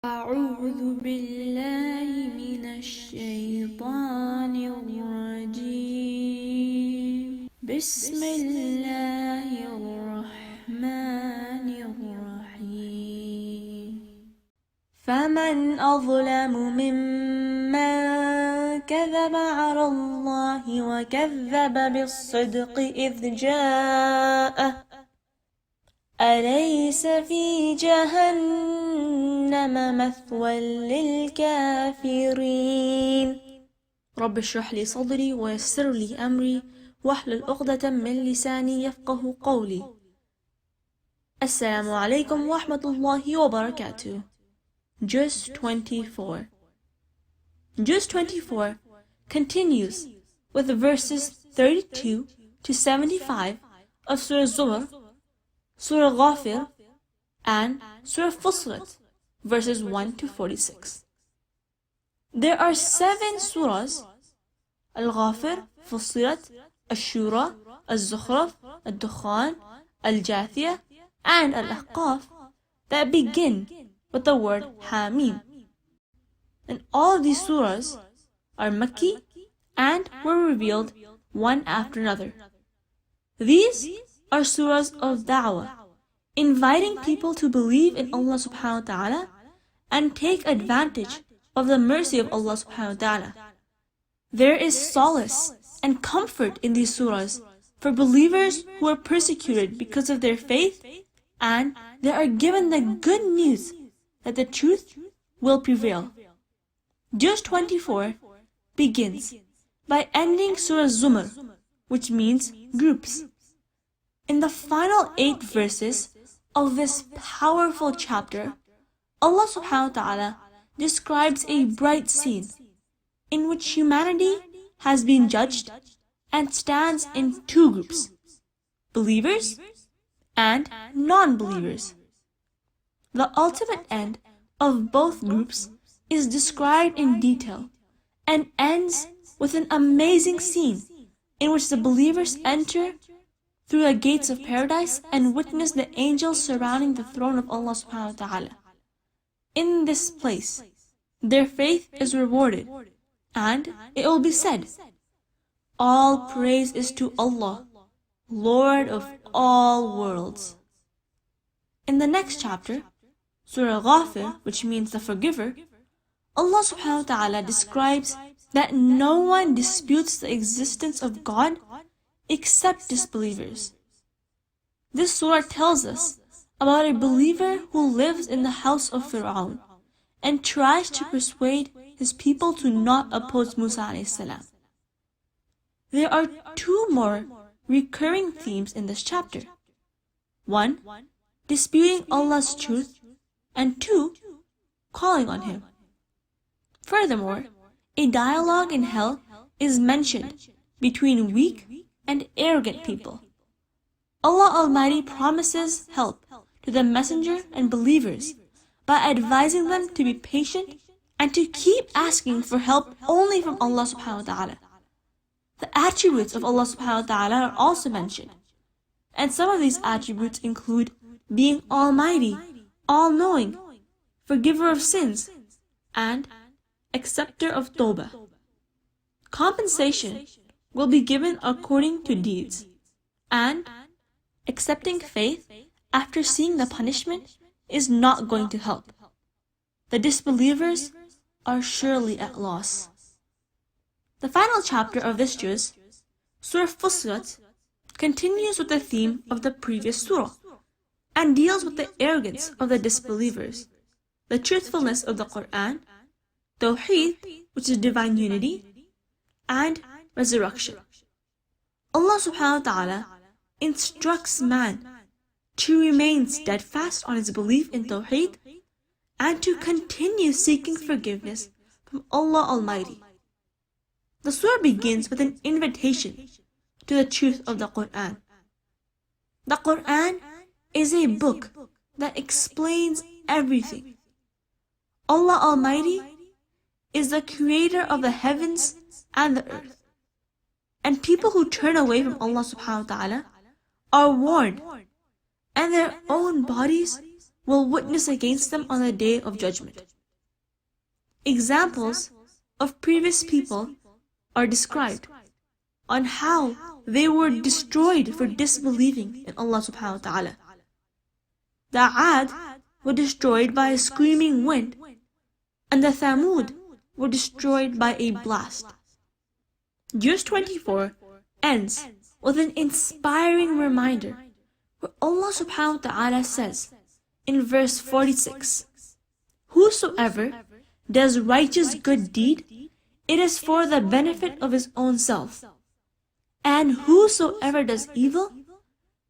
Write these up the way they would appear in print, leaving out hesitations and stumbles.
أعوذ بالله من الشيطان الرجيم بسم الله الرحمن الرحيم فمن أظلم ممن كذب على الله وكذب بالصدق إذ جاءه أليس في جهنم مثوى للكافرين رب اشرح لي صدري ويسر لي أمري واحلل عقدة من لساني يفقه قولي. السلام عليكم ورحمة الله وبركاته. Juz 24. Juz 24 continues with the verses 32 to 75 of Surah Zumr, Surah Ghafir, and Surah Fussilat, verses 1 to 46. There are 7 surahs, Al-Ghafir, Fussilat, Al-Shura, Al-Zukhruf, Al-Dukhan, Al-Jathiyah, and Al-Ahqaf, that begin with the word Hamim. And all these surahs are Makki and were revealed one after another. These are surahs of da'wah, inviting people to believe in Allah subhanahu wa ta'ala and take advantage of the mercy of Allah subhanahu wa ta'ala. There is solace and comfort in these surahs for believers who are persecuted because of their faith, and they are given the good news that the truth will prevail. Juz 24 begins by ending Surah Zumr, which means groups. In the final 8 verses of this powerful chapter, Allah subhanahu wa ta'ala describes a bright scene in which humanity has been judged and stands in 2 groups, believers and non-believers. The ultimate end of both groups is described in detail and ends with an amazing scene in which the believers enter through the gates of paradise and witness the angels surrounding the throne of Allah subhanahu wa ta'ala. In this place, their faith is rewarded, and it will be said, "All praise is to Allah, Lord of all worlds." In the next chapter, Surah Ghafir, which means the forgiver, Allah subhanahu wa ta'ala describes that no one disputes the existence of God except disbelievers. This surah tells us about a believer who lives in the house of Fir'aun and tries to persuade his people to not oppose Musa alayhi salam. There are 2 more recurring themes in this chapter. 1. Disputing Allah's truth, and 2. Calling on Him. Furthermore, a dialogue in hell is mentioned between weak and arrogant people. Allah Almighty promises help to the messenger and believers by advising them to be patient and to keep asking for help only from Allah subhanahu wa ta'ala. The attributes of Allah subhanahu wa ta'ala are also mentioned, and some of these attributes include being almighty, all-knowing, forgiver of sins, and acceptor of tawbah. Compensation will be given according to deeds, and accepting faith after seeing the punishment is not going to help. The disbelievers are surely at loss. The final chapter of this juz, Surah Fussilat, continues with the theme of the previous surah and deals with the arrogance of the disbelievers, the truthfulness of the Quran, Tawheed, which is divine unity, and resurrection. Allah subhanahu wa ta'ala instructs man to remain steadfast on his belief in Tawheed and to continue seeking forgiveness from Allah Almighty. The surah begins with an invitation to the truth of the Quran. The Quran is a book that explains everything. Allah Almighty is the creator of the heavens and the earth. And people who turn away from Allah subhanahu wa ta'ala are warned, and their own bodies will witness against them on the day of judgment. Examples of previous people are described on how they were destroyed for disbelieving in Allah subhanahu wa ta'ala. The Aad were destroyed by a screaming wind, and the Thamud were destroyed by a blast. Juz 24 ends with an inspiring reminder where Allah subhanahu wa ta'ala says in verse 46, "Whosoever does righteous good deed, it is for the benefit of his own self. And whosoever does evil,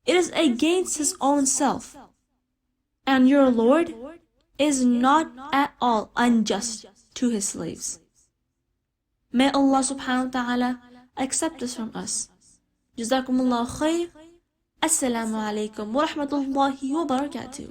it is against his own self. And your Lord is not at all unjust to his slaves." May Allah subhanahu wa ta'ala accept this from us. Jazakumullahu khair. Assalamu alaikum wa rahmatullahi wa barakatuh.